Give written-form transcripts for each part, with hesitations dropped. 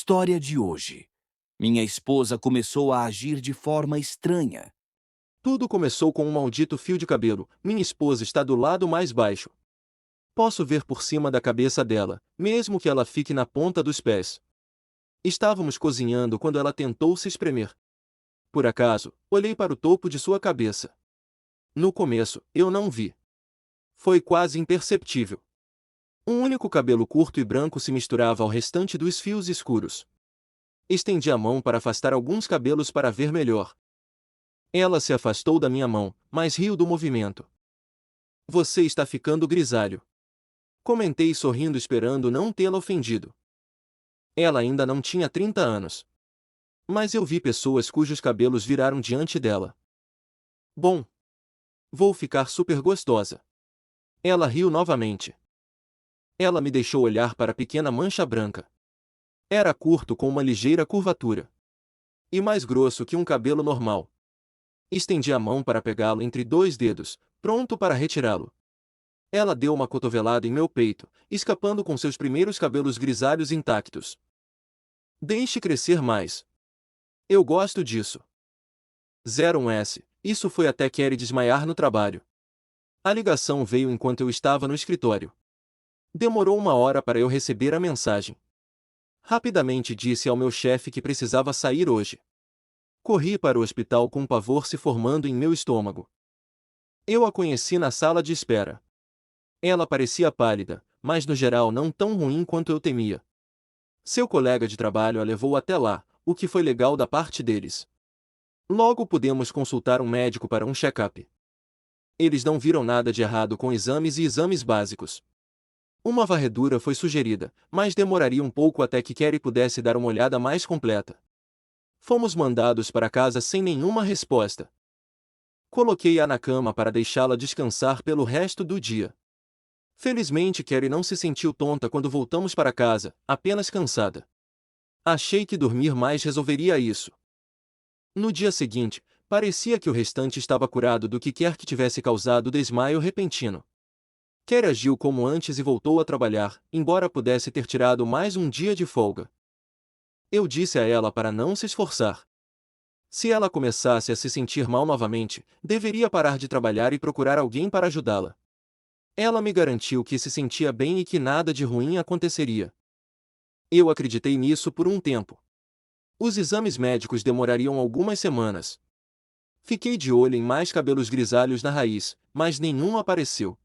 História de hoje. Minha esposa começou a agir de forma estranha. Tudo começou com um maldito fio de cabelo. Minha esposa está do lado mais baixo. Posso ver por cima da cabeça dela, mesmo que ela fique na ponta dos pés. Estávamos cozinhando quando ela tentou se espremer. Por acaso, olhei para o topo de sua cabeça. No começo, eu não vi. Foi quase imperceptível. Um único cabelo curto e branco se misturava ao restante dos fios escuros. Estendi a mão para afastar alguns cabelos para ver melhor. Ela se afastou da minha mão, mas riu do movimento. Você está ficando grisalho. Comentei sorrindo esperando não tê-la ofendido. Ela ainda não tinha 30 anos. Mas eu vi pessoas cujos cabelos viraram diante dela. Bom. Vou ficar super gostosa. Ela riu novamente. Ela me deixou olhar para a pequena mancha branca. Era curto com uma ligeira curvatura. E mais grosso que um cabelo normal. Estendi a mão para pegá-lo entre dois dedos, pronto para retirá-lo. Ela deu uma cotovelada em meu peito, escapando com seus primeiros cabelos grisalhos intactos. Deixe crescer mais. Eu gosto disso. 01S. Isso foi até Kerry desmaiar no trabalho. A ligação veio enquanto eu estava no escritório. Demorou 1 hora para eu receber a mensagem. Rapidamente disse ao meu chefe que precisava sair hoje. Corri para o hospital com pavor se formando em meu estômago. Eu a conheci na sala de espera. Ela parecia pálida, mas no geral não tão ruim quanto eu temia. Seu colega de trabalho a levou até lá, o que foi legal da parte deles. Logo pudemos consultar um médico para um check-up. Eles não viram nada de errado com exames e exames básicos. Uma varredura foi sugerida, mas demoraria um pouco até que Kerry pudesse dar uma olhada mais completa. Fomos mandados para casa sem nenhuma resposta. Coloquei-a na cama para deixá-la descansar pelo resto do dia. Felizmente Kerry não se sentiu tonta quando voltamos para casa, apenas cansada. Achei que dormir mais resolveria isso. No dia seguinte, parecia que o restante estava curado do que quer que tivesse causado o desmaio repentino. Kerry agiu como antes e voltou a trabalhar, embora pudesse ter tirado mais um dia de folga. Eu disse a ela para não se esforçar. Se ela começasse a se sentir mal novamente, deveria parar de trabalhar e procurar alguém para ajudá-la. Ela me garantiu que se sentia bem e que nada de ruim aconteceria. Eu acreditei nisso por um tempo. Os exames médicos demorariam algumas semanas. Fiquei de olho em mais cabelos grisalhos na raiz, mas nenhum apareceu.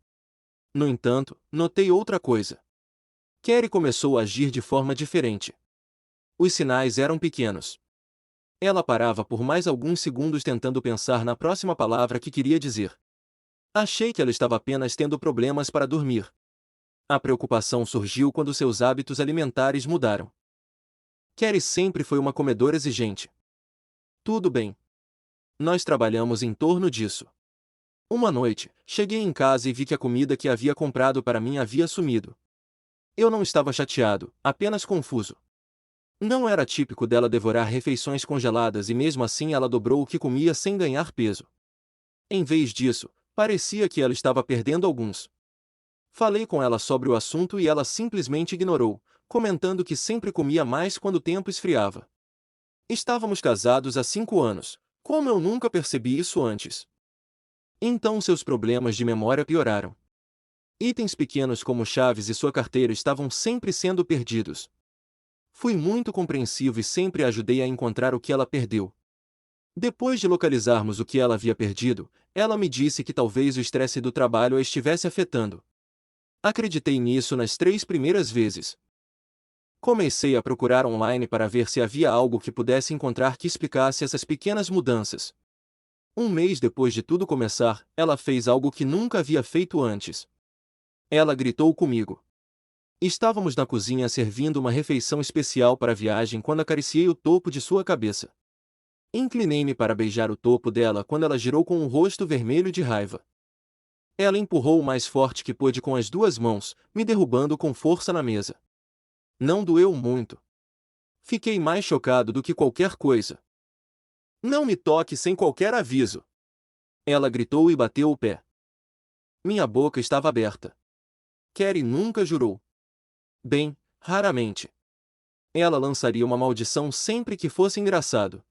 No entanto, notei outra coisa. Kerry começou a agir de forma diferente. Os sinais eram pequenos. Ela parava por mais alguns segundos tentando pensar na próxima palavra que queria dizer. Achei que ela estava apenas tendo problemas para dormir. A preocupação surgiu quando seus hábitos alimentares mudaram. Kerry sempre foi uma comedora exigente. Tudo bem. Nós trabalhamos em torno disso. Uma noite, cheguei em casa e vi que a comida que havia comprado para mim havia sumido. Eu não estava chateado, apenas confuso. Não era típico dela devorar refeições congeladas e mesmo assim ela dobrou o que comia sem ganhar peso. Em vez disso, parecia que ela estava perdendo alguns. Falei com ela sobre o assunto e ela simplesmente ignorou, comentando que sempre comia mais quando o tempo esfriava. Estávamos casados há 5 anos, como eu nunca percebi isso antes. Então seus problemas de memória pioraram. Itens pequenos como chaves e sua carteira estavam sempre sendo perdidos. Fui muito compreensivo e sempre a ajudei a encontrar o que ela perdeu. Depois de localizarmos o que ela havia perdido, ela me disse que talvez o estresse do trabalho a estivesse afetando. Acreditei nisso nas 3 primeiras vezes. Comecei a procurar online para ver se havia algo que pudesse encontrar que explicasse essas pequenas mudanças. Um mês depois de tudo começar, ela fez algo que nunca havia feito antes. Ela gritou comigo. Estávamos na cozinha servindo uma refeição especial para a viagem quando acariciei o topo de sua cabeça. Inclinei-me para beijar o topo dela quando ela girou com o rosto vermelho de raiva. Ela empurrou o mais forte que pôde com as 2 mãos, me derrubando com força na mesa. Não doeu muito. Fiquei mais chocado do que qualquer coisa. Não me toque sem qualquer aviso! Ela gritou e bateu o pé. Minha boca estava aberta. Kerry nunca jurou. Bem, raramente. Ela lançaria uma maldição sempre que fosse engraçado.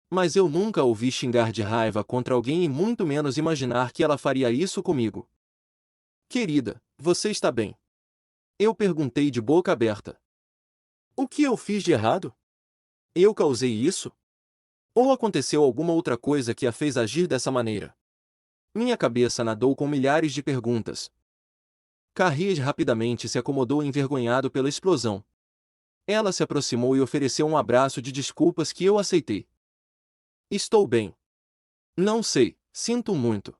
Mas eu nunca a ouvi xingar de raiva contra alguém e muito menos imaginar que ela faria isso comigo. Querida, você está bem? Eu perguntei de boca aberta. O que eu fiz de errado? Eu causei isso? Ou aconteceu alguma outra coisa que a fez agir dessa maneira? Minha cabeça nadou com milhares de perguntas. Carrier rapidamente se acomodou envergonhado pela explosão. Ela se aproximou e ofereceu um abraço de desculpas que eu aceitei. Estou bem. Não sei, sinto muito.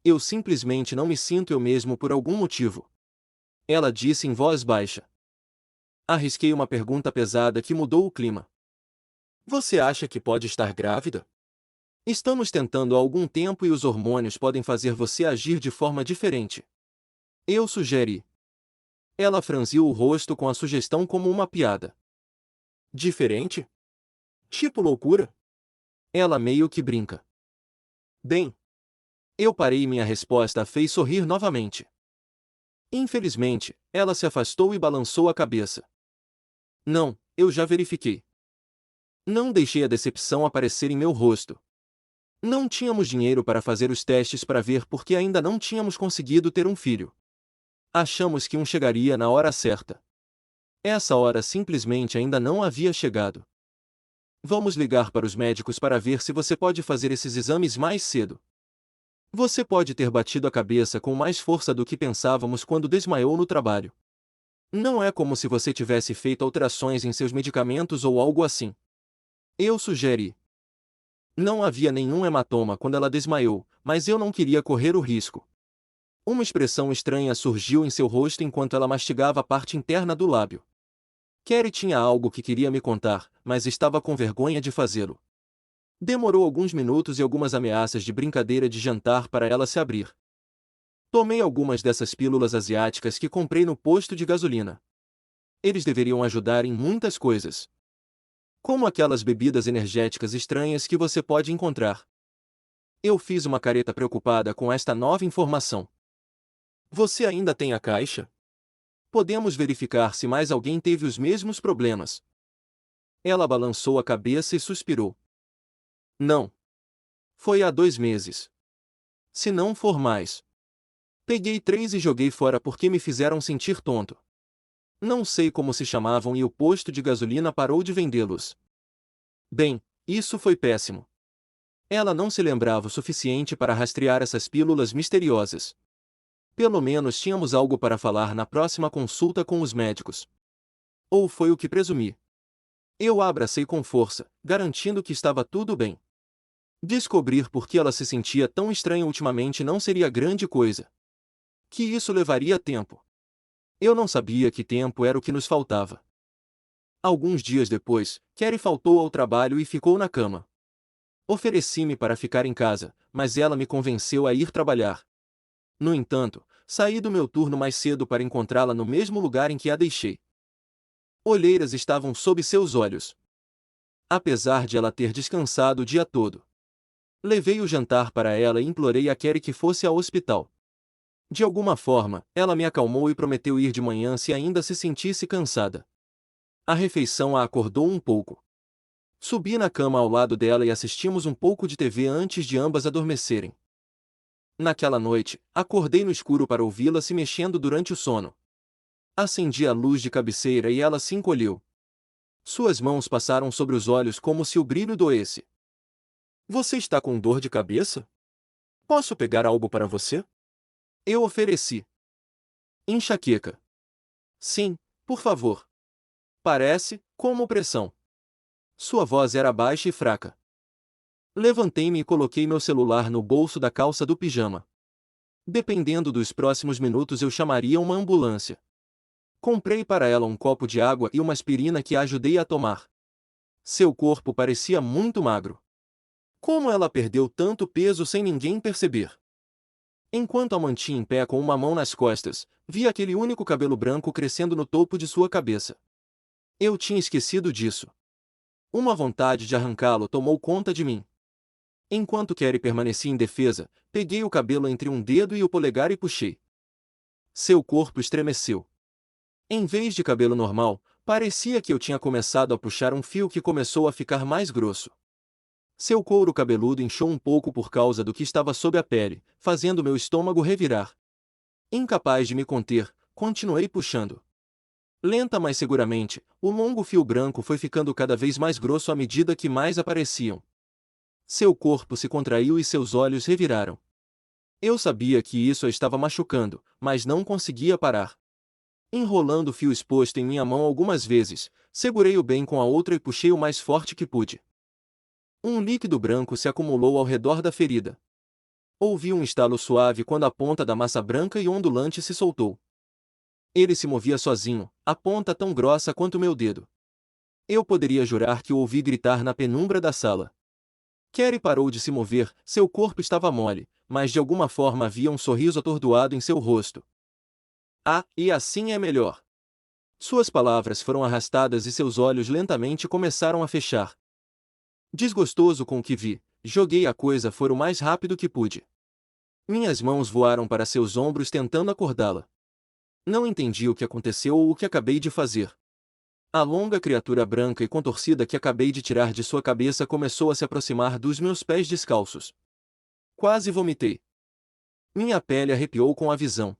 Eu simplesmente não me sinto eu mesmo por algum motivo. Ela disse em voz baixa. Arrisquei uma pergunta pesada que mudou o clima. Você acha que pode estar grávida? Estamos tentando há algum tempo e os hormônios podem fazer você agir de forma diferente. Eu sugeri. Ela franziu o rosto com a sugestão como uma piada. Diferente? Tipo loucura? Ela meio que brinca. Bem. Eu parei e minha resposta a fez sorrir novamente. Infelizmente, ela se afastou e balançou a cabeça. Não, eu já verifiquei. Não deixei a decepção aparecer em meu rosto. Não tínhamos dinheiro para fazer os testes para ver porque ainda não tínhamos conseguido ter um filho. Achamos que um chegaria na hora certa. Essa hora simplesmente ainda não havia chegado. Vamos ligar para os médicos para ver se você pode fazer esses exames mais cedo. Você pode ter batido a cabeça com mais força do que pensávamos quando desmaiou no trabalho. Não é como se você tivesse feito alterações em seus medicamentos ou algo assim. Eu sugeri. Não havia nenhum hematoma quando ela desmaiou, mas eu não queria correr o risco. Uma expressão estranha surgiu em seu rosto enquanto ela mastigava a parte interna do lábio. Carrie tinha algo que queria me contar, mas estava com vergonha de fazê-lo. Demorou alguns minutos e algumas ameaças de brincadeira de jantar para ela se abrir. Tomei algumas dessas pílulas asiáticas que comprei no posto de gasolina. Eles deveriam ajudar em muitas coisas. Como aquelas bebidas energéticas estranhas que você pode encontrar. Eu fiz uma careta preocupada com esta nova informação. Você ainda tem a caixa? Podemos verificar se mais alguém teve os mesmos problemas. Ela balançou a cabeça e suspirou. Não. Foi há 2 meses. Se não for mais. Peguei 3 e joguei fora porque me fizeram sentir tonto. Não sei como se chamavam e o posto de gasolina parou de vendê-los. Bem, isso foi péssimo. Ela não se lembrava o suficiente para rastrear essas pílulas misteriosas. Pelo menos tínhamos algo para falar na próxima consulta com os médicos. Ou foi o que presumi. Eu a abracei com força, garantindo que estava tudo bem. Descobrir por que ela se sentia tão estranha ultimamente não seria grande coisa. Que isso levaria tempo. Eu não sabia que tempo era o que nos faltava. Alguns dias depois, Carrie faltou ao trabalho e ficou na cama. Ofereci-me para ficar em casa, mas ela me convenceu a ir trabalhar. No entanto, saí do meu turno mais cedo para encontrá-la no mesmo lugar em que a deixei. Olheiras estavam sob seus olhos. Apesar de ela ter descansado o dia todo. Levei o jantar para ela e implorei a Carrie que fosse ao hospital. De alguma forma, ela me acalmou e prometeu ir de manhã se ainda se sentisse cansada. A refeição a acordou um pouco. Subi na cama ao lado dela e assistimos um pouco de TV antes de ambas adormecerem. Naquela noite, acordei no escuro para ouvi-la se mexendo durante o sono. Acendi a luz de cabeceira e ela se encolheu. Suas mãos passaram sobre os olhos como se o brilho doesse. Você está com dor de cabeça? Posso pegar algo para você? Eu ofereci. Enxaqueca. Sim, por favor. Parece, como pressão. Sua voz era baixa e fraca. Levantei-me e coloquei meu celular no bolso da calça do pijama. Dependendo dos próximos minutos eu chamaria uma ambulância. Comprei para ela um copo de água e uma aspirina que a ajudei a tomar. Seu corpo parecia muito magro. Como ela perdeu tanto peso sem ninguém perceber? Enquanto a mantinha em pé com uma mão nas costas, vi aquele único cabelo branco crescendo no topo de sua cabeça. Eu tinha esquecido disso. Uma vontade de arrancá-lo tomou conta de mim. Enquanto Carrie permanecia indefesa, peguei o cabelo entre um dedo e o polegar e puxei. Seu corpo estremeceu. Em vez de cabelo normal, Parecia que eu tinha começado a puxar um fio que começou a ficar mais grosso. Seu couro cabeludo inchou um pouco por causa do que estava sob a pele, fazendo meu estômago revirar. Incapaz de me conter, continuei puxando. Lenta mas seguramente, o longo fio branco foi ficando cada vez mais grosso à medida que mais apareciam. Seu corpo se contraiu e seus olhos reviraram. Eu sabia que isso a estava machucando, mas não conseguia parar. Enrolando o fio exposto em minha mão algumas vezes, segurei-o bem com a outra e puxei o mais forte que pude. Um líquido branco se acumulou ao redor da ferida. Ouvi um estalo suave quando a ponta da massa branca e ondulante se soltou. Ele se movia sozinho, a ponta tão grossa quanto meu dedo. Eu poderia jurar que o ouvi gritar na penumbra da sala. Carrie parou de se mover, seu corpo estava mole, mas de alguma forma havia um sorriso atordoado em seu rosto. Ah, e assim é melhor. Suas palavras foram arrastadas e seus olhos lentamente começaram a fechar. Desgostoso com o que vi, joguei a coisa fora o mais rápido que pude. Minhas mãos voaram para seus ombros tentando acordá-la. Não entendi o que aconteceu ou o que acabei de fazer. A longa criatura branca e contorcida que acabei de tirar de sua cabeça começou a se aproximar dos meus pés descalços. Quase vomitei. Minha pele arrepiou com a visão.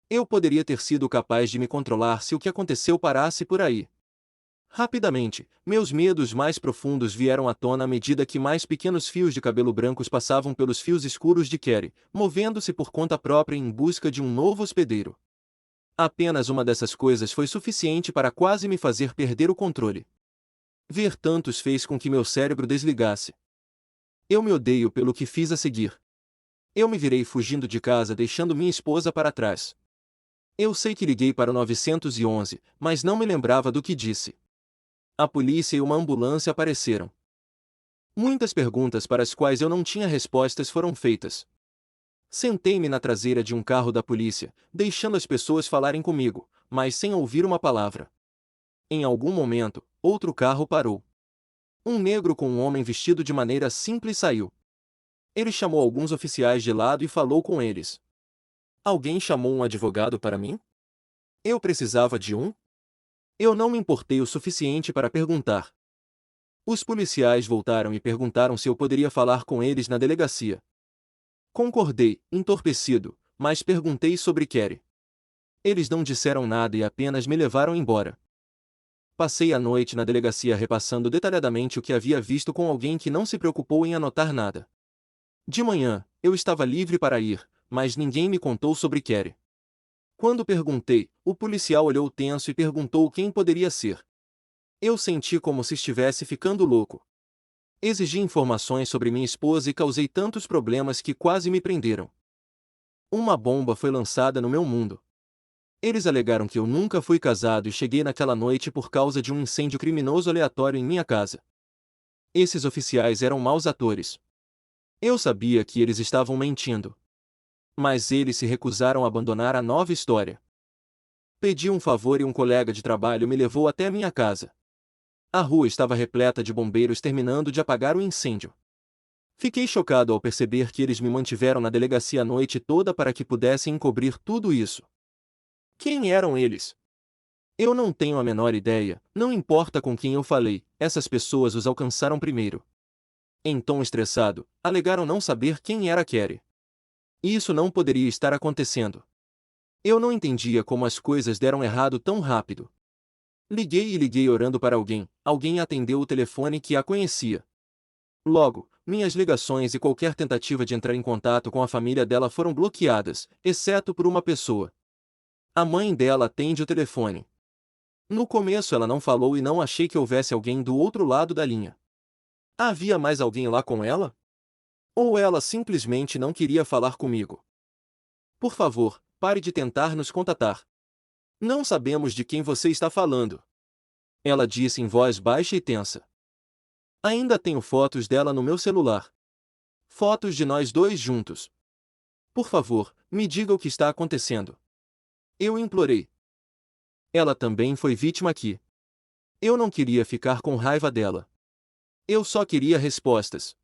Eu poderia ter sido capaz de me controlar se o que aconteceu parasse por aí. Rapidamente, meus medos mais profundos vieram à tona à medida que mais pequenos fios de cabelo brancos passavam pelos fios escuros de Carrie, movendo-se por conta própria em busca de um novo hospedeiro. Apenas uma dessas coisas foi suficiente para quase me fazer perder o controle. Ver tantos fez com que meu cérebro desligasse. Eu me odeio pelo que fiz a seguir. Eu me virei fugindo de casa deixando minha esposa para trás. Eu sei que liguei para o 911, mas não me lembrava do que disse. A polícia e uma ambulância apareceram. Muitas perguntas para as quais eu não tinha respostas foram feitas. Sentei-me na traseira de um carro da polícia, deixando as pessoas falarem comigo, mas sem ouvir uma palavra. Em algum momento, outro carro parou. Um negro com um homem vestido de maneira simples saiu. Ele chamou alguns oficiais de lado e falou com eles. Alguém chamou um advogado para mim? Eu precisava de um? Eu não me importei o suficiente para perguntar. Os policiais voltaram e perguntaram se eu poderia falar com eles na delegacia. Concordei, entorpecido, mas perguntei sobre Carrie. Eles não disseram nada e apenas me levaram embora. Passei a noite na delegacia repassando detalhadamente o que havia visto com alguém que não se preocupou em anotar nada. De manhã, eu estava livre para ir, mas ninguém me contou sobre Carrie. Quando perguntei, o policial olhou tenso e perguntou quem poderia ser. Eu senti como se estivesse ficando louco. Exigi informações sobre minha esposa e causei tantos problemas que quase me prenderam. Uma bomba foi lançada no meu mundo. Eles alegaram que eu nunca fui casado e cheguei naquela noite por causa de um incêndio criminoso aleatório em minha casa. Esses oficiais eram maus atores. Eu sabia que eles estavam mentindo. Mas eles se recusaram a abandonar a nova história. Pedi um favor e um colega de trabalho me levou até minha casa. A rua estava repleta de bombeiros terminando de apagar o incêndio. Fiquei chocado ao perceber que eles me mantiveram na delegacia a noite toda para que pudessem encobrir tudo isso. Quem eram eles? Eu não tenho a menor ideia, não importa com quem eu falei, essas pessoas os alcançaram primeiro. Em tom estressado, alegaram não saber quem era Carrie. Isso não poderia estar acontecendo. Eu não entendia como as coisas deram errado tão rápido. Liguei e liguei orando para alguém atendeu o telefone que a conhecia. Logo, minhas ligações e qualquer tentativa de entrar em contato com a família dela foram bloqueadas, exceto por uma pessoa. A mãe dela atende o telefone. No começo ela não falou e não achei que houvesse alguém do outro lado da linha. Havia mais alguém lá com ela? Ou ela simplesmente não queria falar comigo? Por favor, pare de tentar nos contatar. Não sabemos de quem você está falando. Ela disse em voz baixa e tensa. Ainda tenho fotos dela no meu celular. Fotos de nós dois juntos. Por favor, me diga o que está acontecendo. Eu implorei. Ela também foi vítima aqui. Eu não queria ficar com raiva dela. Eu só queria respostas.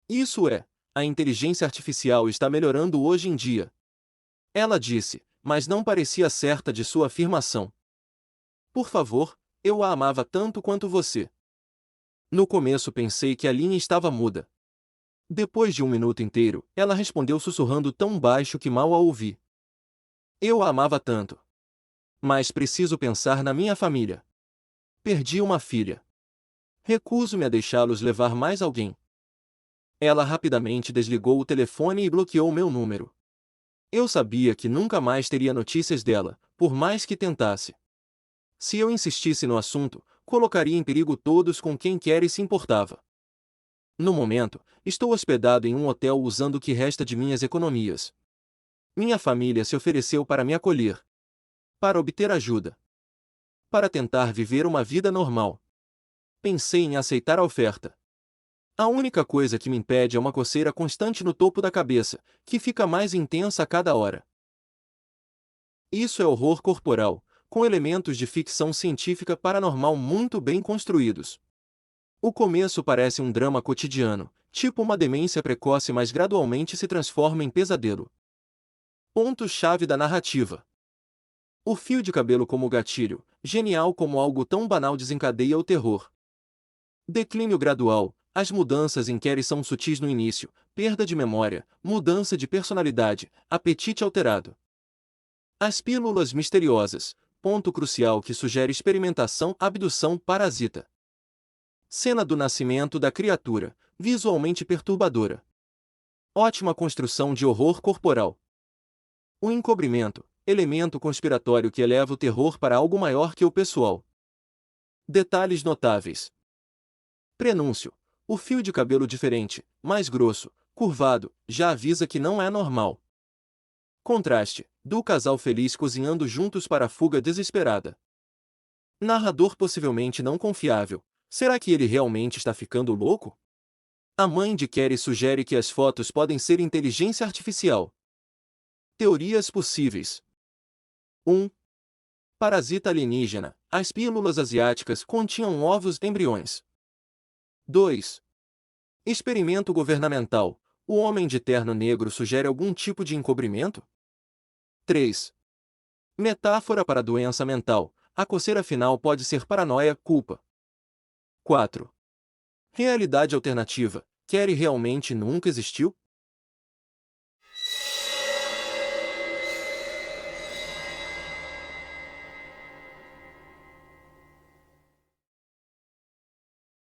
Isso é, a inteligência artificial está melhorando hoje em dia. Ela disse, mas não parecia certa de sua afirmação. Por favor, eu a amava tanto quanto você. No começo pensei que a linha estava muda. Depois de 1 minuto inteiro, ela respondeu sussurrando tão baixo que mal a ouvi. Eu a amava tanto. Mas preciso pensar na minha família. Perdi uma filha. Recuso-me a deixá-los levar mais alguém. Ela rapidamente desligou o telefone e bloqueou meu número. Eu sabia que nunca mais teria notícias dela, por mais que tentasse. Se eu insistisse no assunto, colocaria em perigo todos com quem quer e se importava. No momento, estou hospedado em um hotel usando o que resta de minhas economias. Minha família se ofereceu para me acolher. Para obter ajuda. Para tentar viver uma vida normal. Pensei em aceitar a oferta. A única coisa que me impede é uma coceira constante no topo da cabeça, que fica mais intensa a cada hora. Isso é horror corporal, com elementos de ficção científica paranormal muito bem construídos. O começo parece um drama cotidiano, tipo uma demência precoce, mas gradualmente se transforma em pesadelo. Ponto-chave da narrativa. O fio de cabelo como gatilho, genial como algo tão banal desencadeia o terror. Declínio gradual. As mudanças em Carrie são sutis no início, perda de memória, mudança de personalidade, apetite alterado. As pílulas misteriosas, ponto crucial que sugere experimentação, abdução, parasita. Cena do nascimento da criatura, visualmente perturbadora. Ótima construção de horror corporal. O encobrimento, elemento conspiratório que eleva o terror para algo maior que o pessoal. Detalhes notáveis. Prenúncio. O fio de cabelo diferente, mais grosso, curvado, já avisa que não é normal. Contraste, do casal feliz cozinhando juntos para a fuga desesperada. Narrador possivelmente não confiável. Será que ele realmente está ficando louco? A mãe de Carrie sugere que as fotos podem ser inteligência artificial. Teorias possíveis. 1. Parasita alienígena. As pílulas asiáticas continham ovos embriões. 2. Experimento governamental. O homem de terno negro sugere algum tipo de encobrimento? 3. Metáfora para doença mental. A coceira final pode ser paranoia, culpa. 4. Realidade alternativa. Carrie realmente nunca existiu?